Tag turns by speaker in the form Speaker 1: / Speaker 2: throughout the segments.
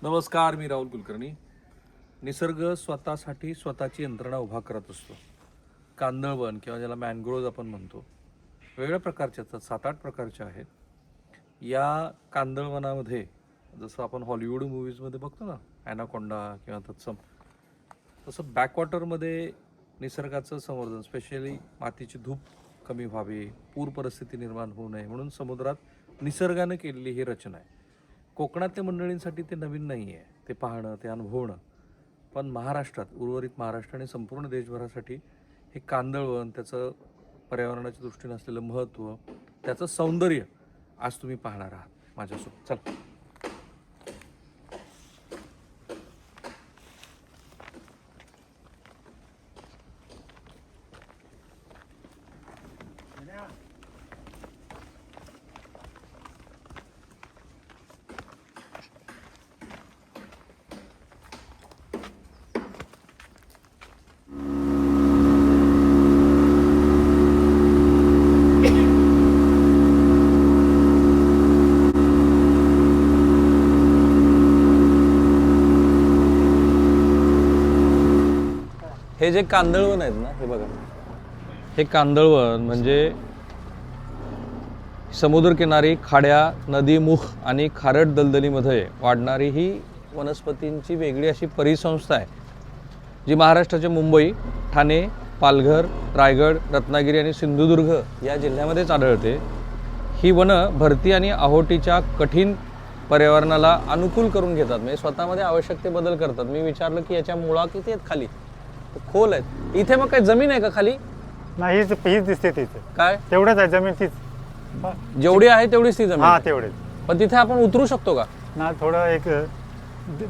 Speaker 1: नमस्कार, मी राहुल कुलकर्णी. निसर्ग स्वतःसाठी स्वतःची यंत्रणा उभा करत असतो. कांदळवन किंवा ज्याला मॅनग्रोव्ज आपण म्हणतो, वेगवेगळ्या प्रकारचे असतात, 7-8 प्रकारचे आहेत. या कांदळवनामध्ये जसं आपण हॉलिवूड मूव्हीजमध्ये बघतो ना, ॲनाकोंडा किंवा तत्सम, तसं बॅकवॉटरमध्ये निसर्गाचं संवर्धन, स्पेशली मातीची धूप कमी व्हावी, पूर परिस्थिती निर्माण होऊ नये म्हणून समुद्रात निसर्गानं केलेली ही रचना आहे. कोकणातल्या मंडळींसाठी ते नवीन नाही आहे, ते पाहणं, ते अनुभवणं. पण महाराष्ट्रात, उर्वरित महाराष्ट्र आणि संपूर्ण देशभरासाठी हे कांदळवन, त्याचं पर्यावरणाच्या दृष्टीने असलेलं महत्त्व, त्याचं सौंदर्य आज तुम्ही पाहणार आहात माझ्यासोबत. चला. हे जे कांदळवन आहेत ना, हे बघा, हे कांदळवन म्हणजे समुद्रकिनारी, खाड्या, नदीमुख आणि खारट दलदलीमध्ये वाढणारी ही वनस्पतींची वेगळी अशी परिसंस्था आहे, जी महाराष्ट्राच्या मुंबई, ठाणे, पालघर, रायगड, रत्नागिरी आणि सिंधुदुर्ग या जिल्ह्यामध्येच आढळते. ही वनं भरती आणि आहोटीच्या कठीण पर्यावरणाला अनुकूल करून घेतात, म्हणजे स्वतःमध्ये आवश्यक ते बदल करतात. मी विचारलं की याच्या मुळा किती आहेत खाली, खोल आहेत. इथे मग काही जमीन आहे का खाली?
Speaker 2: नाही, हीच दिसते तिथे.
Speaker 1: काय
Speaker 2: तेवढंच आहे जमीन, तीच
Speaker 1: जेवढी आहे तेवढीच ती जमीन?
Speaker 2: हा, तेवढेच.
Speaker 1: पण तिथे आपण उतरू शकतो का?
Speaker 2: ना, थोडं एक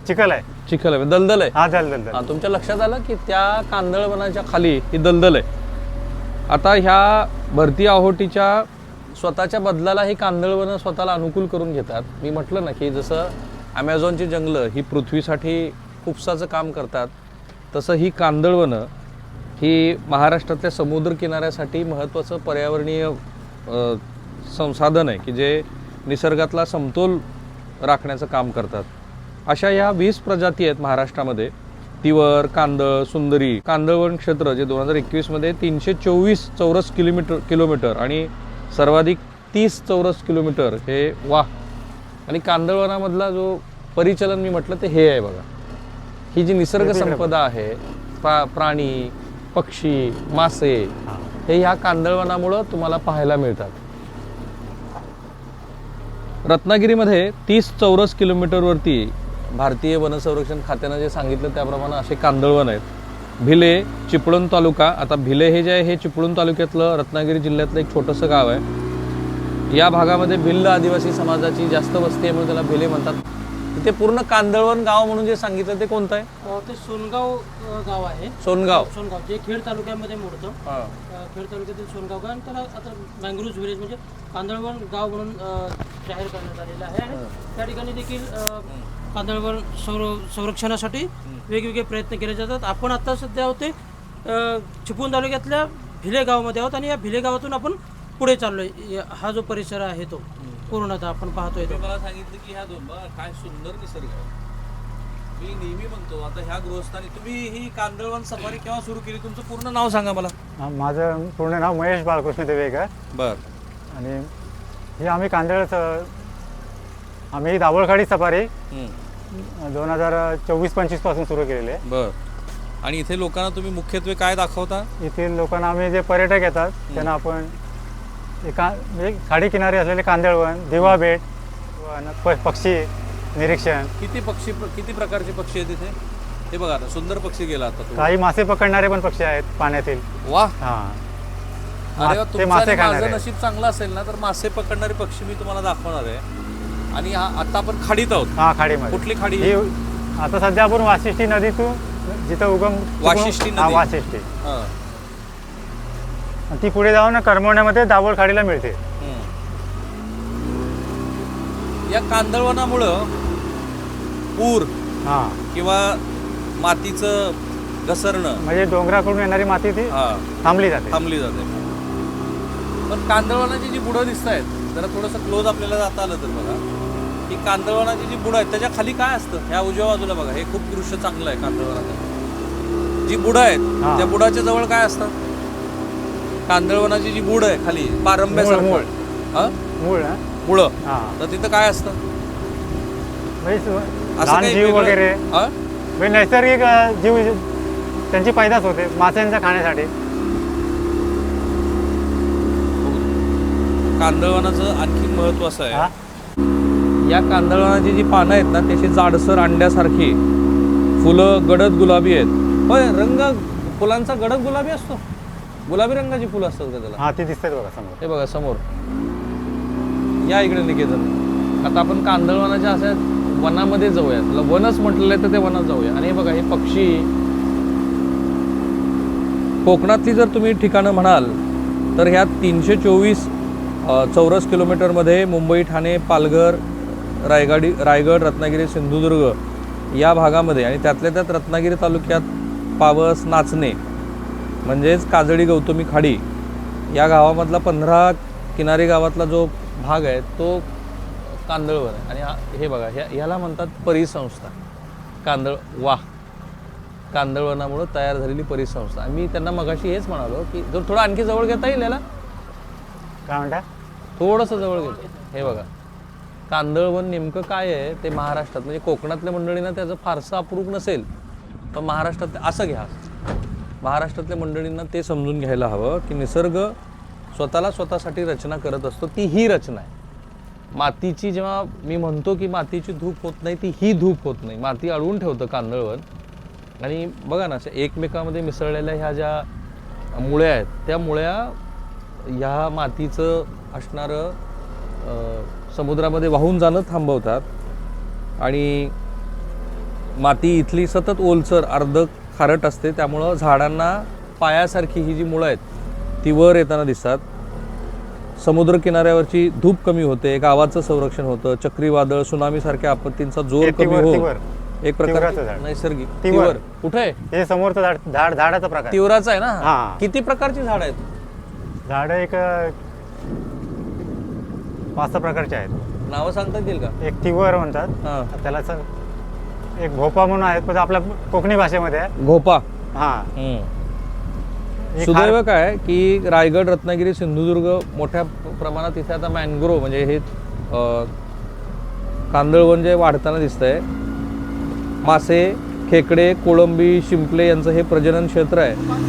Speaker 2: चिखल आहे.
Speaker 1: चिखल आहे, दलदल आहे.
Speaker 2: हा, दलदल.
Speaker 1: हा, तुमच्या लक्षात आलं की त्या कांदळवनाच्या खाली ही दलदल आहे. आता ह्या भरती आहोटीच्या स्वतःच्या बदलाला ही कांदळवनं स्वतःला अनुकूल करून घेतात. मी म्हटलं ना की जसं ॲमेझॉनची जंगलं ही पृथ्वीसाठी खूपसाचं काम करतात, तसं ही कांदळवनं ही महाराष्ट्रातल्या समुद्रकिनाऱ्यासाठी महत्त्वाचं पर्यावरणीय संसाधन आहे की जे निसर्गातला समतोल राखण्याचं काम करतात. अशा या 20 प्रजाती आहेत महाराष्ट्रामध्ये. तिवर, कांदळ, सुंदरी. कांदळवन क्षेत्र जे 2021मध्ये 324 चौरस किलोमीटर आणि सर्वाधिक 30 चौरस किलोमीटर हे आणि कांदळवनामधला जो परिचलन मी म्हटलं ते हे आहे बघा. ही जी निसर्ग संपदा आहे, प्राणी, पक्षी, मासे, हे ह्या कांदळवनामुळं तुम्हाला पाहायला मिळतात. रत्नागिरीमध्ये 30 चौरस किलोमीटरवरती भारतीय वनसंरक्षण खात्यानं जे सांगितलं त्याप्रमाणे असे कांदळवन आहेत. भिले, चिपळूण तालुका. आता भिले हे जे आहे हे चिपळूण तालुक्यातलं, रत्नागिरी जिल्ह्यातलं एक छोटंसं गाव आहे. या भागामध्ये भिल्ल आदिवासी समाजाची जास्त वस्ती आहे म्हणून त्याला भिले म्हणतात. ते पूर्ण कांदळवन गाव म्हणून जे सांगितलं ते कोणतं आहे?
Speaker 3: ते सोनगाव गाव आहे.
Speaker 1: सोनगाव
Speaker 3: जे खेड तालुक्यामध्ये मोडतं. खेड तालुक्यातील सोनगाव गाव, आणि त्याला आता मँग्रोव्ह विलेज म्हणजे कांदळवन गाव म्हणून जाहीर करण्यात आलेलं आहे. आणि त्या ठिकाणी देखील कांदळवन संरक्षणासाठी वेगवेगळे प्रयत्न केले जातात. आपण आता सध्या होते चिपळूण तालुक्यातल्या भिले गावामध्ये आहोत, आणि या भिले गावातून आपण पुढे चाललोय. हा जो परिसर आहे तो पूर्णतः आपण पाहतोय.
Speaker 1: मला सांगितलं की ह्या दोन काय सुंदर निसर्ग आहे. मी नेहमी म्हणतो, आता ह्या गृहस्थानी तुम्ही ही कांदळवन सफारी केव्हा सुरू केली? तुमचं पूर्ण नाव सांगा मला.
Speaker 2: माझं पूर्ण नाव महेश बाळकृष्ण देवेकर.
Speaker 1: बर.
Speaker 2: आणि हे आम्ही आम्ही दाभोळखाडी सफारी 2024-25 पासून सुरू केलेली आहे.
Speaker 1: बर. आणि इथे लोकांना तुम्ही मुख्यत्वे काय दाखवता?
Speaker 2: इथे लोकांना आम्ही जे पर्यटक येतात त्यांना आपण म्हणजे खाडी किनारी असलेले कांदळवन, दिवा बेट, पक्षी निरीक्षण.
Speaker 1: किती प्रकारचे पक्षी आहेत इथे? हे बघा ना, सुंदर पक्षी गेला आता.
Speaker 2: काही मासे पकडणारे पण पक्षी आहेत पाण्यातील.
Speaker 1: वा.
Speaker 2: हा.
Speaker 1: ते मासे खाणारे. नशीब चांगलं असेल ना तर मासे पकडणारे पक्षी मी तुम्हाला दाखवणार आहे. आणि आता आपण खाडीत आहोत.
Speaker 2: हा, खाडीमध्ये.
Speaker 1: कुठली खाडी?
Speaker 2: आता सध्या आपण वाशिष्ठी नदीतून जिथं उगम
Speaker 1: वाशिष्ठी नदी.
Speaker 2: वाशिष्ठी. ती पुढे जाऊन करमवण्यामध्ये दाभोळखाडीला मिळते.
Speaker 1: या कांदळवनामुळं पूर किंवा मातीचं घसरणं
Speaker 2: म्हणजे डोंगराकडून येणारी माती ती थांबली जाते.
Speaker 1: पण कांदळवनाची जी बुडं दिसत आहेत, जरा थोडंसं क्लोज आपल्याला जाता आलं तर बघा, ही कांदळवनाची जी बुडं आहेत त्याच्या खाली काय असतं? ह्या उजव्या बाजूला बघा, हे खूप दृश्य चांगलं आहे कांदळवनाचं. जी बुडं आहेत
Speaker 2: हा.
Speaker 1: त्या बुडाच्या जवळ काय असतं? कांदळवनाची जी बुड आहे खाली पारंब्यासारखं
Speaker 2: मूळ.
Speaker 1: हा
Speaker 2: मूळ ना
Speaker 1: मुळं,
Speaker 2: हा
Speaker 1: तर तिथं काय असतं?
Speaker 2: म्हणजे
Speaker 1: असं
Speaker 2: लहान
Speaker 1: काही
Speaker 2: जीव
Speaker 1: वेगळं-
Speaker 2: वगैरे
Speaker 1: हा?
Speaker 2: म्हणजे नैसर्गिक जीव त्यांची पैदास होते माशांच्या खाण्यासाठी.
Speaker 1: कांदळवनाचं आणखी महत्व असं
Speaker 2: हा
Speaker 1: आहे, या कांदळवनाची जी पानं आहेत ना त्याची जाडसर अंड्यासारखी, फुलं गडद गुलाबी आहेत. होय, रंग फुलांचा गडद गुलाबी असतो, गुलाबी रंगाची फुलं असतात का त्याला?
Speaker 2: हा ती दिसतात बघा समोर.
Speaker 1: हे बघा समोर, या इकडे निकेतन. आता आपण कांदळवनाच्या अशा वनामध्ये जाऊया, त्याला वनच म्हटलेलं आहे तर ते वनात जाऊया. आणि हे बघा, हे पक्षी कोकणातली जर तुम्ही ठिकाणं म्हणाल तर ह्या 324 चौरस किलोमीटरमध्ये मुंबई, ठाणे, पालघर, रायगड, रत्नागिरी, सिंधुदुर्ग या भागामध्ये, आणि त्यातल्या त्यात रत्नागिरी तालुक्यात पावस, नाचणे म्हणजेच काजळी, गौतमी खाडी या गावामधला 15 किनारी गावातला जो भाग आहे तो कांदळवन आहे. आणि हे बघा, ह्याला म्हणतात परिसंस्था. कांदळवनामुळं तयार झालेली परिसंस्था. मी त्यांना मगाशी हेच म्हणालो की जर थोडं आणखी जवळ घेता येईल याला,
Speaker 2: काय म्हणता?
Speaker 1: थोडंसं जवळ घेतो. हे बघा, कांदळवन नेमकं काय आहे ते महाराष्ट्रात, म्हणजे कोकणातल्या मंडळींना त्याचं फारसं अप्रूप नसेल, पण महाराष्ट्रात असं घ्या, महाराष्ट्रातल्या मंडळींना ते समजून घ्यायला हवं की निसर्ग स्वतःसाठी रचना करत असतो. ती ही रचना आहे. मातीची जेव्हा मी म्हणतो की मातीची धूप होत नाही, ती ही धूप होत नाही. माती अडवून ठेवतं कांदळवन. आणि बघा ना, अशा एकमेकामध्ये मिसळलेल्या ह्या ज्या मुळ्या आहेत त्या मुळ्या ह्या मातीचं असणारं समुद्रामध्ये वाहून जाणं थांबवतात. आणि माती इथली सतत ओलसर अर्ध खारट असते, त्यामुळं झाडांना पायासारखी ही जी मुळं आहेत ती वर येताना दिसतात. समुद्र किनाऱ्यावरची धूप कमी होते, गावाचं संरक्षण होतं, चक्रीवादळ, सुनामीसारख्या आपत्तींचा जोर कमी होऊन एक प्रकारचं
Speaker 2: तिवराचं झाड.
Speaker 1: नैसर्गिक
Speaker 2: तिवर.
Speaker 1: तिवर कुठे आहे?
Speaker 2: हे समोरचं झाडाचा प्रकार.
Speaker 1: तिवराचं आहे ना.
Speaker 2: हा.
Speaker 1: किती प्रकारची झाड आहेत?
Speaker 2: झाड एक 5-6 प्रकारचे आहेत.
Speaker 1: नावं सांगता येतील का?
Speaker 2: एक तिवर म्हणतात,
Speaker 1: हा.
Speaker 2: त्याला एक भोपा म्हणून आहेत, पण आपल्या कोकणी भाषेमध्ये आहे.
Speaker 1: घोपा.
Speaker 2: हा एक
Speaker 1: सुदैव काय की रायगड, रत्नागिरी, सिंधुदुर्ग मोठ्या प्रमाणात इथे आता मॅनग्रोव्ह म्हणजे हे कांदळवन जे वाढताना दिसतंय. मासे, खेकडे, कोळंबी, शिंपले यांचं हे प्रजनन क्षेत्र आहे.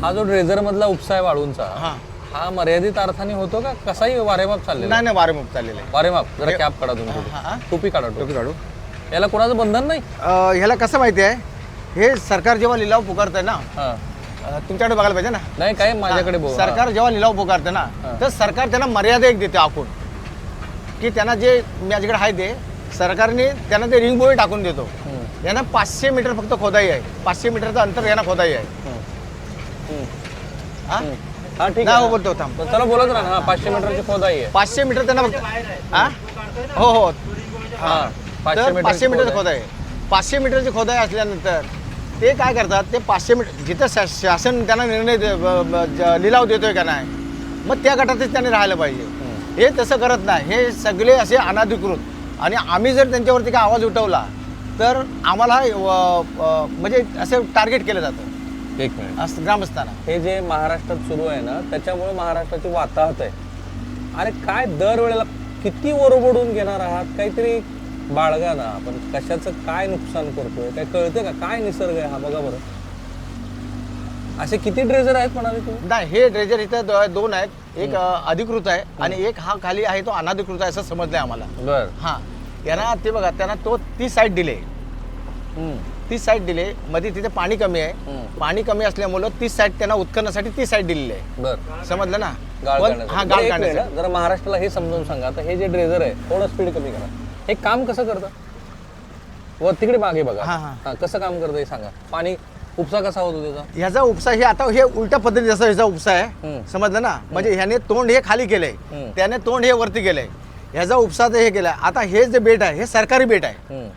Speaker 1: हा जो ड्रेझर मधला उपसा आहे वाळूंचा, हा मर्यादित अर्थाने होतो का कसाही वारेमाप चाललेला?
Speaker 4: नाही वारेमाप चाललेलं आहे.
Speaker 1: वारेमाप. जरा कॅप काढा तुम्ही थोडी. टोपी काढा, टोपी काढू. याला कोणाचं बंधन नाही?
Speaker 4: ह्याला कसं माहिती आहे, हे सरकार जेव्हा लिलाव पुकारतंय ना,
Speaker 1: हा.
Speaker 4: तुमच्याकडे बघायला पाहिजे ना.
Speaker 1: नाही काय माझ्याकडे बघ.
Speaker 4: सरकार जेव्हा लिलाव पुकारते ना, तर सरकार त्यांना मर्यादा एक देते आखून, की त्यांना जे माझ्याकडे आहे ते सरकारने त्यांना ते रिंग बोर्ड टाकून देतो. यांना 500 मीटर फक्त खोदाई आहे. 500 मीटरचं अंतर यांना खोदाई आहे.
Speaker 1: हा ठीक
Speaker 4: नाही
Speaker 1: आहे.
Speaker 4: बोलतो थांब.
Speaker 1: पण चला बोलत राहा ना. 500 मीटरची खोदाई आहे.
Speaker 4: 500 मीटर त्यांना फक्त हो
Speaker 1: हा.
Speaker 4: तर 500 मीटरची खोदाई आहे. 500 मीटरची खोदाई असल्यानंतर ते काय करतात, ते 500 मीटर जिथं शासन त्यांना निर्णय लिलाव देतोय का नाही, मग त्या गटातच त्यांनी राहायला पाहिजे. हे तसं करत नाही. हे सगळे असे अनधिकृत. आणि आम्ही जर त्यांच्यावरती काय आवाज उठवला तर आम्हाला म्हणजे असं टार्गेट केलं जातं.
Speaker 1: एक मिनिट.
Speaker 4: ग्रामस्थांना
Speaker 1: हे जे महाराष्ट्रात सुरू आहे ना, त्याच्यामुळे महाराष्ट्राची वाताहत आहे. अरे काय दरवेळेला किती ओरबडून घेणार आहात, काहीतरी बाळगा ना. आपण कशाचं काय नुकसान करतोय, काय कळतं का, काय निसर्ग आहे हा बघा बरं. असे किती ड्रेजर आहेत म्हणाले तुम्ही?
Speaker 4: नाही, हे ड्रेजर इथं दोन आहेत. एक अधिकृत आहे आणि एक हा खाली आहे तो अनधिकृत आहे असं समजलंय आम्हाला.
Speaker 1: बर.
Speaker 4: हा, यांना ते बघा, त्यांना तो ती साईड दिले, ती साईड दिले. मध्ये तिथे पाणी कमी आहे, पाणी कमी असल्यामुळं ती साईड त्यांना उत्खननासाठी ती साईड दिलेली आहे.
Speaker 1: बर.
Speaker 4: समजलं ना?
Speaker 1: गाळ
Speaker 4: पण
Speaker 1: काढण्यासाठी.
Speaker 4: हा,
Speaker 1: बरं,
Speaker 4: गाळ
Speaker 1: एक मिनिट,
Speaker 4: काढण्यासाठी.
Speaker 1: जरा महाराष्ट्राला हे समजावून सांगा. आता हे जे ड्रेजर आहे थोडं स्पीड कमी करा. हे काम कसं करतं? वर तिकडे मागे बघा.
Speaker 4: हा, हा.
Speaker 1: हा, कसं काम करतं हे सांगा. पाणी उपसा कसा होतो त्याचा?
Speaker 4: ह्याचा उपसा हे आता हे उलट्या पद्धतीने जसं ह्याचा उपसा आहे, समजलं ना? म्हणजे ह्याने तोंड हे खाली केलंय, त्याने तोंड हे वरती केलंय. ह्याचा उपसा तर हे केलाय. आता हे जे बेट आहे हे सरकारी बेट आहे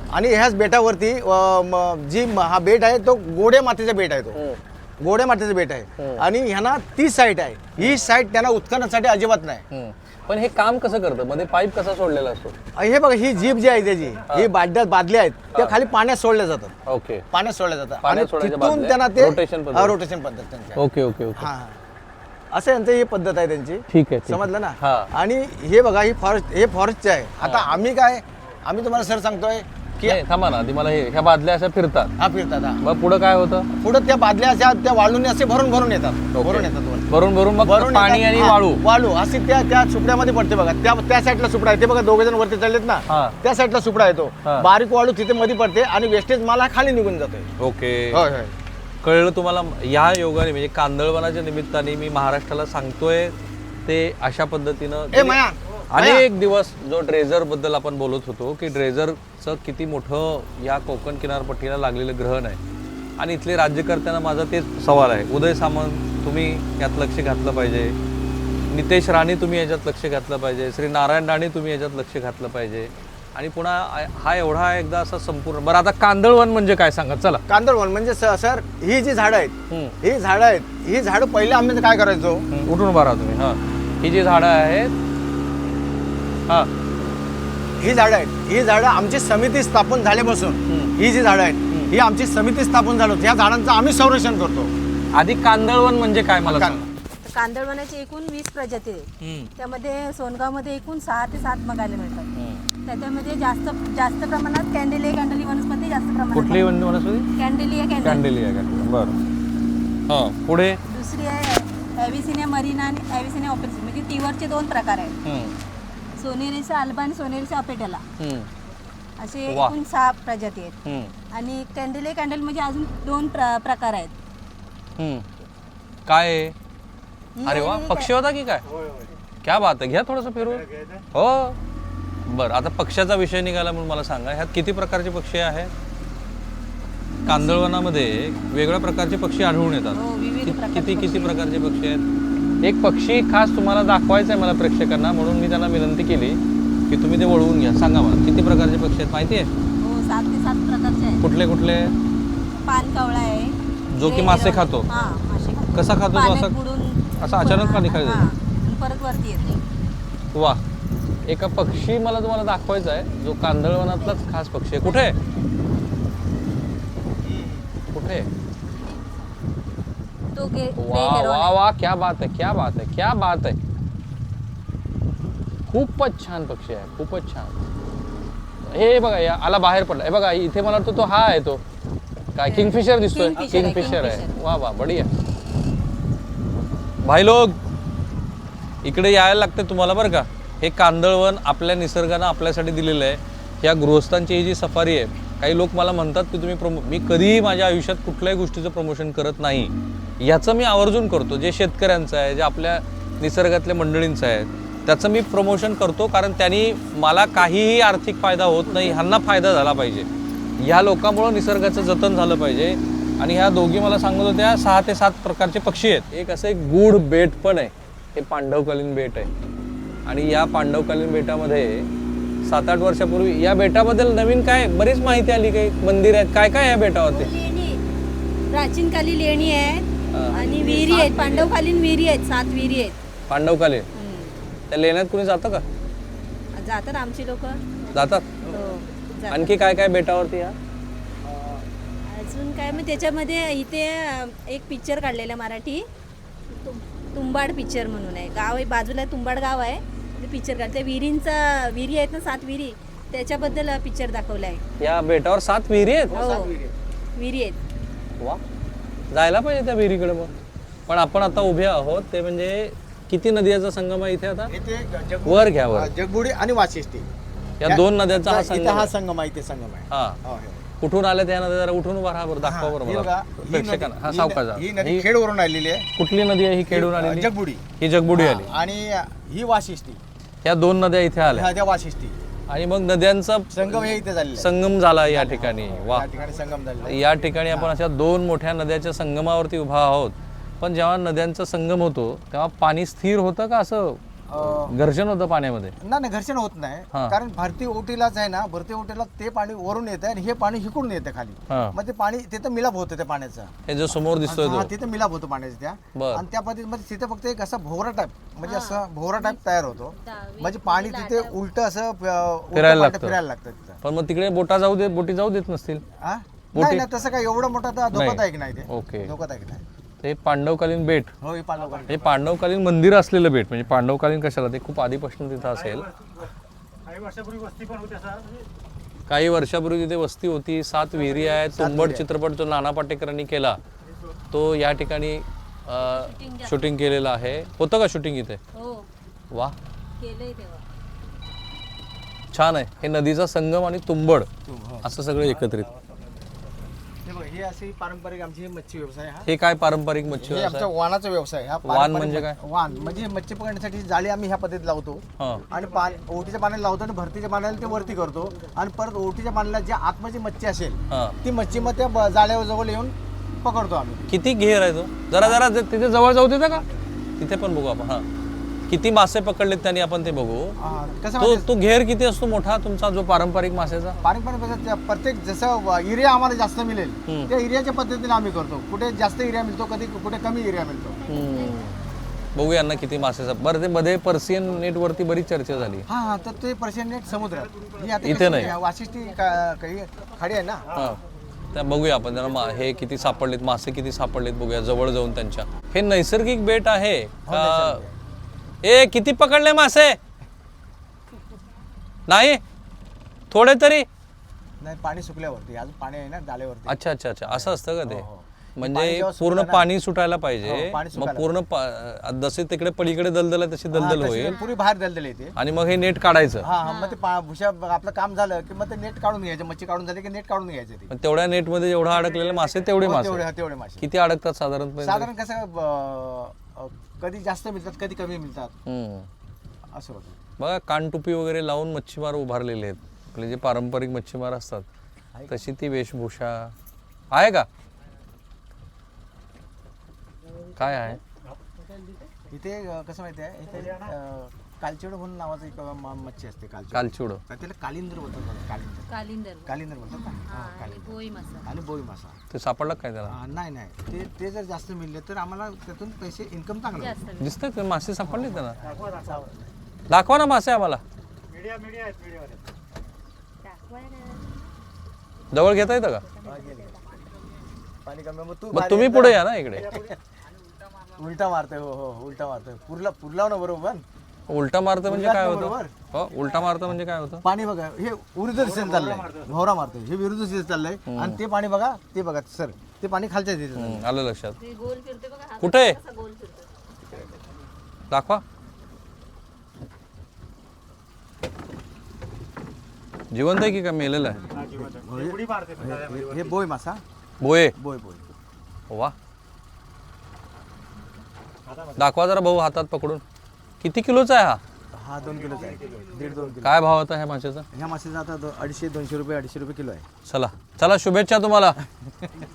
Speaker 4: आणि ह्याच बेटावरती हा बेट आहे तो गोड्या मातीचा बेट आहे. तो गोड्या मातीचा बेट आहे आणि ह्यांना ती साईड आहे, ही साईड त्यांना उत्खननासाठी अजिबात नाही.
Speaker 1: पण हे काम कसं करतं? मध्ये पाईप कसा सोडलेला असतो?
Speaker 4: हे बघा, ही जीप जी आहे त्याची, ही बादल्या आहेत त्या खाली पाण्यात सोडल्या जातात.
Speaker 1: ओके.
Speaker 4: पाण्यात सोडल्या जातात आणि
Speaker 1: पाण्यात सोडायच्या
Speaker 4: तिथून
Speaker 1: बादल्या?
Speaker 4: त्यांना ते
Speaker 1: रोटेशन पद्धत.
Speaker 4: रोटेशन पद्धत त्यांची.
Speaker 1: Okay okay okay.
Speaker 4: हा, असं यांचं ही पद्धत आहे त्यांची.
Speaker 1: ठीक आहे.
Speaker 4: समजलं ना?
Speaker 1: हा.
Speaker 4: आणि हे बघा, ही फॉरेस्टचे आहे. आता आम्ही तुम्हाला सर सांगतोय की
Speaker 1: नाही, थांबा ना, आधी मला ह्या बादल्या अशा फिरतात,
Speaker 4: हा, फिरतात. हा,
Speaker 1: मग पुढे काय होतं?
Speaker 4: पुढे त्या बादल्या अशा त्या वाळूने असे भरून येतात. भरून येतात वर.
Speaker 1: भरून मग पाणी
Speaker 4: येतात.
Speaker 1: आणि
Speaker 4: हा,
Speaker 1: वाळू.
Speaker 4: वाळू अशी त्या सुपड्यामध्ये पडते बघा. त्या साईडला सुपडा आहे, ते बघा दोघे जण वरती चाललेत ना,
Speaker 1: हा.
Speaker 4: त्या साईडला सुपडा आहे तो.
Speaker 1: हा.
Speaker 4: बारीक वाळू तिथे मध्ये पडते आणि वेस्टेज माल हा खाली निघून जातोय.
Speaker 1: ओके.
Speaker 4: होय होय.
Speaker 1: कळलं तुम्हाला? या योगाने म्हणजे कांदळवनाच्या निमित्ताने मी महाराष्ट्राला सांगतोय ते अशा पद्धतीनं
Speaker 4: ए माया,
Speaker 1: अनेक दिवस जो ड्रेजर बद्दल आपण बोलत होतो की ड्रेजरचं किती मोठं या कोकण किनारपट्टीला लागलेलं ग्रहण आहे. आणि इथले राज्यकर्त्यांना माझा तेच सवाल आहे. उदय सामंत, तुम्ही यात लक्ष घातलं पाहिजे. नितेश राणे, तुम्ही याच्यात लक्ष घातलं पाहिजे. श्री नारायण राणे, तुम्ही याच्यात लक्ष घातलं पाहिझे. आणि पुन्हा हा एवढा एकदा असा संपूर्ण. बरं, आता कांदळवन म्हणजे काय सांगा चला.
Speaker 4: कांदळवन म्हणजे सर, ही जी झाडं आहेत, ही झाडं पहिले आम्ही काय करायचो,
Speaker 1: उठून उभा राहा तुम्ही. हा, ही जी झाडं आहेत, हा,
Speaker 4: ही झाडं आमची समिती स्थापन झाल्यापासून, ही जी झाडं आहेत ही आमची समिती स्थापन झाली होती. ह्या झाडांचं आम्ही संरक्षण करतो.
Speaker 1: आधी कांदळवन म्हणजे काय मला सांगा.
Speaker 5: कांदळवनाची एकूण 20 प्रजाती आहेत. त्यामध्ये सोनगावमध्ये एकूण 6 ते 7 बघायला मिळतात. त्याच्यामध्ये जास्त प्रमाणात कॅन्डेलिया वनस्पती जास्त प्रमाणात.
Speaker 1: कुठली वनस्पती?
Speaker 5: कॅन्डेलिया.
Speaker 1: बरं. हा, पुढे
Speaker 5: दुसरी आहे ॲव्हिसिनिया मरिना आणि ॲव्हिसिनिया ऑपेटस, म्हणजे टिवरचे 2 प्रकार आहेत. सोनेरीचा अल्बा आणि सोनेरीचा अपेटला असे एकूण 6 प्रजाती आहेत. आणि कॅन्डेल म्हणजे अजून 2 प्रकार आहेत.
Speaker 1: काय आहे? अरे वा, पक्षी होता की काय? क्या बात आहे. घ्या थोडंसं फिरून. हो, बरं. आता पक्ष्याचा विषय निघाला म्हणून मला सांगा, ह्यात किती प्रकारचे पक्षी आहेत? कांदळवनामध्ये वेगवेगळ्या प्रकारचे पक्षी आढळून येतात. किती प्रकारचे पक्षी आहेत? एक पक्षी खास तुम्हाला दाखवायचा आहे मला प्रेक्षकांना, म्हणून मी त्यांना विनंती केली की तुम्ही ते वळवून घ्या. सांगा मला किती प्रकारचे पक्षी आहेत माहिती आहे?
Speaker 5: हो, 7 ते 7 प्रकारचे आहेत.
Speaker 1: कुठले कुठले?
Speaker 5: पानकवळा आहे,
Speaker 1: जो की मासे खातो.
Speaker 5: मासे खातो.
Speaker 1: कसा खातो तो?
Speaker 5: पाण्यात बुडून
Speaker 1: असा अचानक खाली खाली जातो?
Speaker 5: परत वरती येते.
Speaker 1: वा, एका पक्षी मला तुम्हाला दाखवायचा आहे जो कांदळवनातलाच खास पक्षी आहे. कुठे कुठे?
Speaker 5: तो
Speaker 1: वा वा वा, क्या बात आहे, क्या बात आहे, क्या बात आहे. खूपच छान पक्षी आहे, खूपच छान. हे बघा, या आला बाहेर पडला. हे बघा, इथे मला वाटतं तो हा आहे, तो काय किंगफिशर दिसतोय. किंगफिशर आहे. वा वा, बढिया. भाई लोग, इकडे यायला लागते तुम्हाला बरं का. हे कांदळवन आपल्या निसर्गानं आपल्यासाठी दिलेलं आहे. ह्या गृहस्थांची ही जी सफारी आहे, काही लोक मला म्हणतात की तुम्ही मी कधीही माझ्या आयुष्यात कुठल्याही गोष्टीचं प्रमोशन करत नाही. ह्याचं मी आवर्जून करतो. जे शेतकऱ्यांचं आहे, जे आपल्या निसर्गातल्या मंडळींचं आहे, त्याचं मी प्रमोशन करतो. कारण त्यांनी मला काहीही आर्थिक फायदा होत नाही, ह्यांना फायदा झाला पाहिजे. ह्या लोकांमुळं निसर्गाचं जतन झालं पाहिजे. आणि ह्या दोघी मला सांगत होत्या 6 ते 7 प्रकारचे पक्षी आहेत. एक असं एक गूढ बेट पण आहे, हे पांडवकालीन बेट आहे. आणि या पांडवकालीन बेटामध्ये 7-8 वर्षापूर्वी या बेटाबद्दल नवीन काय बरीच माहिती आली. काही मंदिर आहेत, काय काय या बेटावरती?
Speaker 5: प्राचीन कालीन लेणी आहेत आणि विहिरी आहेत. पांडवकालीन विहिरी आहेत, 7 विहिरी आहेत.
Speaker 1: पांडवकालीन. त्या लेण्यात कुणी जातं का?
Speaker 5: जातात आमची लोक
Speaker 1: जातात. आणखी काय काय बेटावरती? या
Speaker 5: अजून काय, मग त्याच्यामध्ये इथे एक पिक्चर काढलेला मराठी, तुंबाड पिक्चर म्हणून आहे. गाव आहे बाजूला, तुंबाड गाव आहे. ते पिक्चर काढते. विहिरींचा विहिरी आहेत ना 7 विहिरी, त्याच्याबद्दल पिक्चर दाखवला आहे.
Speaker 1: या बेटावर 7 विहिरी आहेत.
Speaker 5: हो विहिरी आहेत.
Speaker 1: वा, जायला पाहिजे त्या विहिरीकडे मग. पण आपण आता उभे आहोत ते म्हणजे किती नद्यांचा संगम आहे इथे आता?
Speaker 4: इथे
Speaker 1: वर घ्या वर.
Speaker 4: जगबुडी आणि वाशिष्ठी
Speaker 1: या 2 नद्यांचा हा
Speaker 4: इथे
Speaker 1: संगम
Speaker 4: हा
Speaker 1: आहे.
Speaker 4: संगम आहे, इथे संगम आहे.
Speaker 1: हा,
Speaker 4: हो, हो.
Speaker 1: कुठून आले त्या नद्या? जरा उठून उभा राहा बरं, दाखवा बरं
Speaker 4: ही
Speaker 1: मला
Speaker 4: बघा, ही
Speaker 1: प्रेक्षकांना. हा
Speaker 4: नदी-
Speaker 1: सावकाश
Speaker 4: ही नदी खेडवरून आलेली आहे.
Speaker 1: कुठली नदी आहे ही खेडून आलेली?
Speaker 4: जगबुडी.
Speaker 1: ही जगबुडी आली.
Speaker 4: आणि ही वाशिष्ठी,
Speaker 1: या 2 नद्या इथे आल्या
Speaker 4: ह्या त्या वाशिष्ठी.
Speaker 1: आणि मग नद्यांचा
Speaker 4: संगम हे इथे झालेलं आहे.
Speaker 1: संगम झाला या ठिकाणी. वा,
Speaker 4: या ठिकाणी संगम झालेला आहे.
Speaker 1: या ठिकाणी आपण अशा 2 मोठ्या नद्याच्या संगमावरती उभा आहोत. पण जेव्हा नद्यांचा संगम होतो तेव्हा पाणी स्थिर होतं का असं घर्षण होतं पाण्यामध्ये?
Speaker 4: नाही घर्षण होत नाही,
Speaker 1: हा.
Speaker 4: कारण भारतीय ओटीलाच आहे ना, भारतीय ओटीला ते पाणी वरून येतं आणि हे पाणी हिकडून येतं खाली.
Speaker 1: हा.
Speaker 4: मग ते पाणी तिथं मिलाप होतं त्या पाण्याचं.
Speaker 1: हे जो समोर दिसतोय
Speaker 4: हा,
Speaker 1: तो.
Speaker 4: तिथं मिलाप होतो पाण्याचं त्या.
Speaker 1: बरं.
Speaker 4: आणि त्या पद्धतीमध्ये तिथे फक्त एक असा भोवरा टाईप, म्हणजे असं भोवरा टाईप तयार होतो. म्हणजे पाणी तिथे उलट असं
Speaker 1: फिरायला लागतं.
Speaker 4: फिरायला लागतं तिथं.
Speaker 1: पण मग तिकडे बोटी जाऊ देत नसतील.
Speaker 4: हा? नाही नाही, तसं काय एवढं मोठा तर धोकादायक नाही ते.
Speaker 1: ओके.
Speaker 4: धोकादायक नाही.
Speaker 1: ते पांडवकालीन बेट,
Speaker 4: हो, हे पांडवकालीन.
Speaker 1: हे पांडवकालीन मंदिर असलेलं बेट. म्हणजे पांडवकालीन कशाला, ते खूप आधीपासून तिथं असेल.
Speaker 2: काही वर्षापूर्वी वस्ती पण होती सर.
Speaker 1: काही वर्षापूर्वी तिथे वस्ती होती. 7 विहिरी आहेत. तुंबड चित्रपट जो नाना पाटेकरांनी केला तो या ठिकाणी शूटिंग केलेलं आहे. होतं का शूटिंग इथे?
Speaker 5: हो
Speaker 1: वा,
Speaker 5: केलंय तेव्हा.
Speaker 1: छान आहे. हे नदीचा संगम आणि तुंबड
Speaker 4: हो.
Speaker 1: असं सगळं एकत्रित.
Speaker 4: हे बघ, ही अशी पारंपरिक आमची मच्छी व्यवसाय हा.
Speaker 1: हे काय पारंपरिक मच्छी
Speaker 4: हे
Speaker 1: व्यवसाय?
Speaker 4: आमचा वाणाचा व्यवसाय हा.
Speaker 1: वाण
Speaker 4: पारंपरिक
Speaker 1: म्हणजे काय?
Speaker 4: वाण म्हणजे मच्छी पकडण्यासाठी जाळी आम्ही ह्या पद्धतीत लावतो.
Speaker 1: हा.
Speaker 4: आणि ओटीच्या पाण्याला लावतो आणि भरतीच्या पाण्याला ते वरती करतो. आणि परत ओटीच्या पाण्याला जी आतमध्ये मच्छी असेल
Speaker 1: हा.
Speaker 4: ती मच्छी मग त्या जाळ्यावर जवळ येऊन पकडतो आम्ही.
Speaker 1: किती घेर आहे तो? जरा तिथे जवळ जाऊ देता का? तिथे पण बघू आपण. हा, किती मासे पकडलेत त्यांनी आपण ते बघू.
Speaker 4: कसं
Speaker 1: तो घेर किती असतो मोठा तुमचा जो पारंपरिक मासेचा?
Speaker 4: पारंपरिक प्रत्येक जसं एरिया आम्हाला जास्त मिळेल त्या एरियाच्या पद्धतीने आम्ही करतो. कुठे जास्त एरिया मिळतो, कधी कुठे कमी एरिया मिळतो.
Speaker 1: बघू यांना किती मासेचा. बरं, ते मध्ये पर्शियन नेट वरती बरीच चर्चा झाली.
Speaker 4: हा, तर ते पर्शियन नेट समुद्रात. ही आता
Speaker 1: इथे
Speaker 4: कशी
Speaker 1: नाही.
Speaker 4: आहे, वाशिष्ठी काही खाडी आहे ना.
Speaker 1: हा, त्या बघूया आपण त्यांना. हे किती सापडलेत, मासे किती सापडलेत बघूया जवळ जाऊन त्यांच्या. हे नैसर्गिक बेट आहे का? ए, किती पकडले मासे? नाही, थोडे तरी.
Speaker 4: नाही, पाणी सुकल्यावरती. अजून पाणी आहे ना जाळेवरती.
Speaker 1: अच्छा अच्छा अच्छा, असं असतं का ते?
Speaker 4: पाणी
Speaker 1: म्हणजे
Speaker 4: जेव्हा
Speaker 1: पूर्ण
Speaker 4: सुकलं ना-
Speaker 1: पाणी सुटायला पाहिजे.
Speaker 4: हो, पाणी
Speaker 1: मग
Speaker 4: सुकायला
Speaker 1: पूर्ण जसे तिकडे पलीकडे दलदल आहे तशी दलदल होईल.
Speaker 4: पुरी बाहेर दलदल येते.
Speaker 1: आणि मग हे नेट काढायचं.
Speaker 4: हा, मग ते भुशा आपलं काम झालं की मग ते नेट काढून घ्यायचं. मच्छी काढून झाली की नेट काढून घ्यायचं ते.
Speaker 1: मग तेवढ्या नेट मध्ये जेवढा अडकलेले मासे तेवढे मासे.
Speaker 4: तेवढे मासे.
Speaker 1: किती अडकतात साधारणपणे?
Speaker 4: साधारण कसं कधी जास्त मिळतात, कधी कमी मिळतात,
Speaker 1: हम्म.
Speaker 4: असं होतं.
Speaker 1: बघा, कानटुपी वगैरे लावून मच्छीमार उभारलेले आहेत. आपले जे पारंपरिक मच्छीमार असतात तशी ती वेशभूषा आहे का? काय आहे?
Speaker 4: इथे कसं माहिती आहे, इथे कालचिवड म्हणून नावाचं एक मच्छी असते.
Speaker 1: कालचिवड.
Speaker 4: त्याला कालिंदर बोलतात बघा, कालिंदर.
Speaker 5: कालिंदर
Speaker 4: कालिंदर बोलतात ना.
Speaker 5: हा,
Speaker 4: हा,
Speaker 5: आणि
Speaker 4: कालिंदर.
Speaker 5: बोई मासा.
Speaker 4: आणि बोई मासा.
Speaker 1: ते सापडलं काय त्याला?
Speaker 4: नाही नाही, ते जर जास्त मिळले तर आम्हाला त्यातून पैसे इन्कम चांगलं होतं.
Speaker 5: जास्त
Speaker 1: दिसतात ते मासे सापडले त्यांना? दाखवा ना मासे आम्हाला.
Speaker 2: मीडिया आहेत मीडियावर.
Speaker 1: जवळ घेता येतं का?
Speaker 4: पाणी कमी मग तू
Speaker 1: मग तुम्ही पुढे या ना इकडे.
Speaker 4: उलटा मारतोय. हो हो, उलटा मारतोय. पुरलाव ना बरोबर.
Speaker 1: उलटा मारतं म्हणजे काय होतं?
Speaker 4: बरोबर.
Speaker 1: हो, उलटा मारतं म्हणजे काय होतं?
Speaker 4: पाणी बघा, हे विरुद्ध दिशेने चाललंय. भोवरा मारतोय, हे विरुद्ध दिशेने चाललंय. आणि ते पाणी बघा, ते बघा सर, ते पाणी खालच्या दिशेने चाललंय.
Speaker 1: आलं लक्षात.
Speaker 5: ते गोल फिरते बघा. हा
Speaker 1: कुठे?
Speaker 5: कसा गोल फिरतो.
Speaker 1: दाखवा. जिवंत आहे की काय मेलेलं आहे?
Speaker 2: उडी मारते पण जाळ्यामध्ये.
Speaker 4: हे बोय मासा.
Speaker 1: बोये.
Speaker 4: बोय बोय.
Speaker 1: वा, दाखवा जरा भाऊ हातात पकडून. किती किलोचा आहे हा?
Speaker 4: हा 2 किलोचा आहे. 1.5-2 किलो.
Speaker 1: काय भाव होता ह्या माशाचा?
Speaker 4: ह्या मासेचा आता 250-200 रुपये, 250 रुपये किलो आहे.
Speaker 1: चला चला, शुभेच्छा तुम्हाला.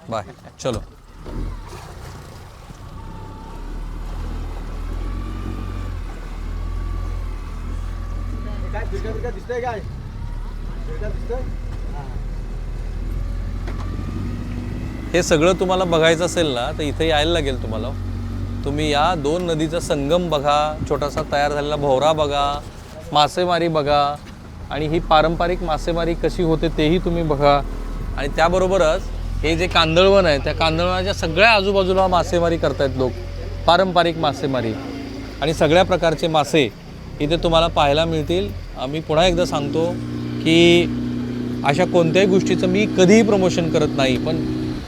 Speaker 1: बाय. चलो.
Speaker 4: काय फिरका दिसतंय काय? फिरका दिसतंय?
Speaker 1: हे सगळं तुम्हाला बघायचं असेल ना तर इथे यायला लागेल तुम्हाला. तुम्ही या 2 नदीचा संगम बघा, छोटासा तयार झालेला भोवरा बघा, मासेमारी बघा आणि ही पारंपरिक मासेमारी कशी होते तेही तुम्ही बघा. आणि त्याबरोबरच हे जे कांदळवन आहे त्या कांदळवनाच्या सगळ्या आजूबाजूला मासेमारी करतायत लोक. पारंपरिक मासेमारी आणि सगळ्या प्रकारचे मासे इथे तुम्हाला पाहायला मिळतील. मी पुन्हा एकदा सांगतो की अशा कोणत्याही गोष्टीचं मी कधीही प्रमोशन करत नाही, पण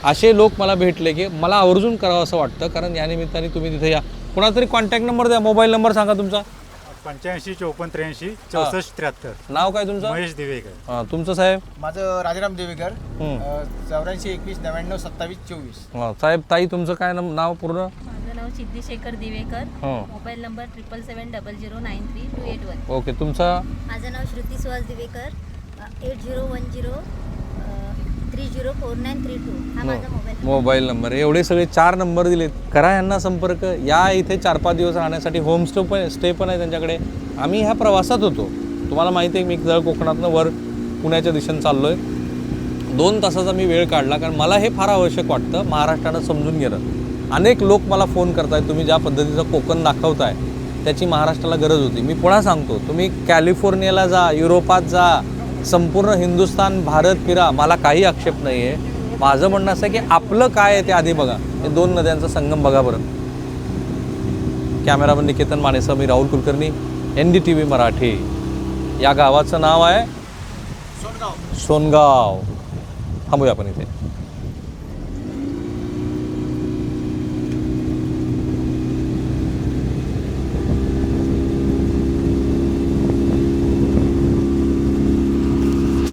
Speaker 1: असे लोक मला भेटले की मला आवर्जून करावं असं वाटतं, कारण या निमित्ताने तुम्ही तिथे या. कोणातरी कॉन्टॅक्ट नंबर द्या, मोबाईल नंबर सांगा तुमचा.
Speaker 2: 85 54 83 64 73.
Speaker 1: नाव काय तुमचं?
Speaker 2: महेश दिवेकर.
Speaker 1: हां, तुमचं साहेब?
Speaker 4: माझं राजाराम देवेकर, 84 21 99 27 24.
Speaker 1: हां साहेब. ताई तुमचं काय नाव पूर्ण?
Speaker 5: माझं नाव सिद्धेशेखर दिवेकर,
Speaker 1: हां.
Speaker 5: Mobile number 7770932281.
Speaker 1: ओके. तुमचा?
Speaker 6: माझं नाव श्रुती सुहास दिवेकर, 8010 304932 हा माझा
Speaker 1: मोबाईल नंबर. एवढे सगळे 4 नंबर दिलेत. करा यांना संपर्क. या इथे 4-5 दिवस राहण्यासाठी स्टे पण आहे त्यांच्याकडे. आम्ही ह्या प्रवासात होतो, तुम्हाला माहिती आहे. मी जर कोकणातनं वर पुण्याच्या दिशेनं चाललो आहे. 2 तासाचा मी वेळ काढला, कारण मला हे फार आवश्यक वाटतं महाराष्ट्रानं समजून घेणं. अनेक लोक मला फोन करतायत, तुम्ही ज्या पद्धतीचं कोकण दाखवताय त्याची महाराष्ट्राला गरज होती. मी पुन्हा सांगतो, तुम्ही कॅलिफोर्नियाला जा, युरोपात जा, संपूर्ण हिंदुस्थान भारत फिरा, मला काही आक्षेप नाही आहे. माझं म्हणणं असं आहे की आपलं काय आहे ते आधी बघा. हे 2 नद्यांचा संगम बघा बरं. कॅमेरामन निकेतन मानेसह मी राहुल कुलकर्णी, NDTV मराठी. या गावाचं नाव आहे सोनगाव. थांबूया आपण इथे.